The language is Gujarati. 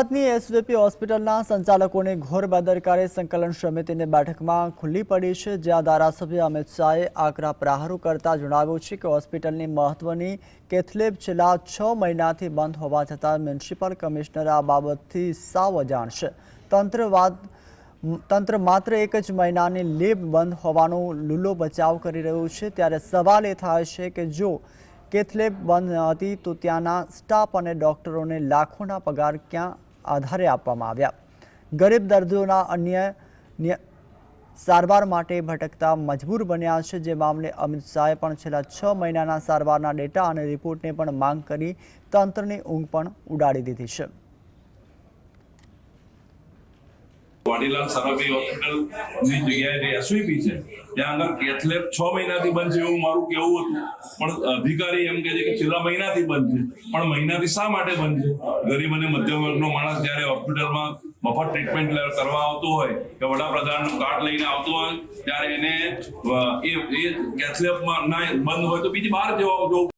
અમદાવાદની એસવીપી હોસ્પિટલના સંચાલકોની ઘોર બેદરકારી સંકલન સમિતિની બેઠકમાં ખુલ્લી પડી છે, જ્યાં ધારાસભ્ય અમિત શાહે આકરા પ્રહારો કરતા જણાવ્યું છે કે હોસ્પિટલની મહત્વની કેથલેબ છેલ્લા 6 મહિનાથી બંધ હોવા છતાં મ્યુનિસિપલ કમિશનર આ બાબતથી સાવ અજાણ છે। તંત્ર માત્ર 1 જ મહિનાની લેબ બંધ હોવાનો લૂલો બચાવ કરી રહ્યું છે, ત્યારે સવાલ એ થાય છે કે જો કેથલેબ બંધ ન હતી તો ત્યાંના સ્ટાફ અને ડોક્ટરોને લાખોના પગાર ક્યાં આધારે આપવામાં આવ્યા। ગરીબ દર્દીઓના અન્ય સારવાર માટે ભટકતા મજબૂર બન્યા છે, જે મામલે અમિત શાહે પણ છેલ્લા 6 મહિનાના સારવારના ડેટા અને રિપોર્ટની પણ માંગ કરી તંત્રની ઊંઘ પણ ઉડાડી દીધી છે। વાડીલાલ સરાફી હોસ્પિટલની જગ્યાએ જે એસવીપી છે ત્યાં આગળ કેથલેબ 6 મહિનાથી બંધ છે એવું મારું કહેવું હતું, પણ અધિકારી એમ કહે છે કે છેલ્લા મહિનાથી બંધ છે। પણ મહિનાથી શા માટે બંધ છે? ગરીબ અને મધ્યમ વર્ગનો માણસ જ્યારે હોસ્પિટલમાં મફત ટ્રીટમેન્ટ કરવા આવતો હોય કે વડાપ્રધાનનું કાર્ડ લઈને આવતો હોય ત્યારે એને એ કેથલેબમાં ના બંધ હોય તો બીજી બહાર જવું